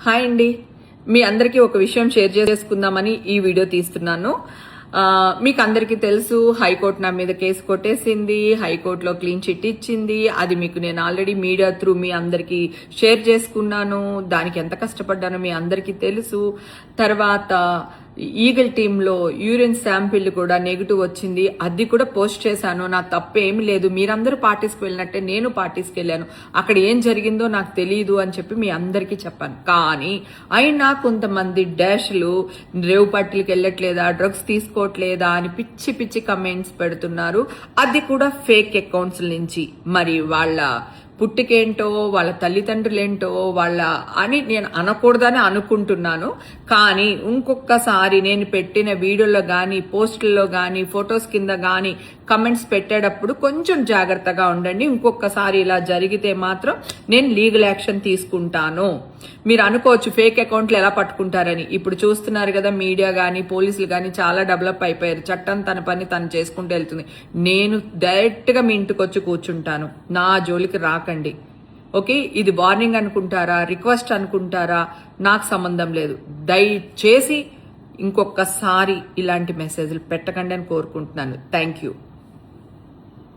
Hi అండి, మీ అందరికీ ఒక విషయం షేర్ చేసుకుందామని ఈ వీడియో తీస్తున్నాను. మీకు అందరికీ తెలుసు, హైకోర్టు నా మీద కేసు కొట్టేసింది, హైకోర్టులో క్లీన్ చిట్ ఇచ్చింది. అది మీకు నేను ఆల్రెడీ మీడియా త్రూ మీ అందరికీ షేర్ చేసుకున్నాను. దానికి ఎంత కష్టపడ్డానో మీ అందరికీ తెలుసు. తర్వాత ఈగల్ టీంలో యూరిన్ శాంపిల్ కూడా నెగిటివ్ వచ్చింది, అది కూడా పోస్ట్ చేశాను. నా తప్పేమి లేదు, మీరందరూ పార్టీస్కి వెళ్ళినట్టే నేను పార్టీస్కి వెళ్ళాను. అక్కడ ఏం జరిగిందో నాకు తెలియదు అని చెప్పి మీ అందరికీ చెప్పాను. కానీ అయినా కొంతమంది డాష్లు రేవు పార్టీలకు వెళ్ళట్లేదా, డ్రగ్స్ తీసుకోవట్లేదా అని పిచ్చి పిచ్చి కమెంట్స్ పెడుతున్నారు. అది కూడా ఫేక్ అకౌంట్స్ నుంచి. మరి వాళ్ళ పుట్టికేంటో, వాళ్ళ తల్లిదండ్రులేంటో వాళ్ళ అని నేను అనకూడదని అనుకుంటున్నాను. కానీ ఇంకొకసారి నేను పెట్టిన వీడియోలో కానీ, పోస్టుల్లో కానీ, ఫొటోస్ కింద కానీ కమెంట్స్ పెట్టేటప్పుడు కొంచెం జాగ్రత్తగా ఉండండి. ఇంకొకసారి ఇలా జరిగితే మాత్రం నేను లీగల్ యాక్షన్ తీసుకుంటాను. మీరు అనుకోవచ్చు ఫేక్ అకౌంట్లు ఎలా పట్టుకుంటారని. ఇప్పుడు చూస్తున్నారు కదా, మీడియా కానీ పోలీసులు కానీ చాలా డెవలప్ అయిపోయారు. చట్టం తన పని తను చేసుకుంటూ వెళ్తుంది. నేను డైరెక్ట్ గా మీ ఇంటికి వచ్చి కూర్చుంటాను, నా జోలికి రాకండి. ఓకే, ఇది వార్నింగ్ అనుకుంటారా, రిక్వెస్ట్ అనుకుంటారా, నాకు సంబంధం లేదు. దయచేసి ఇంకొకసారి ఇలాంటి మెసేజ్లు పెట్టకండి అని కోరుకుంటున్నాను. Thank you.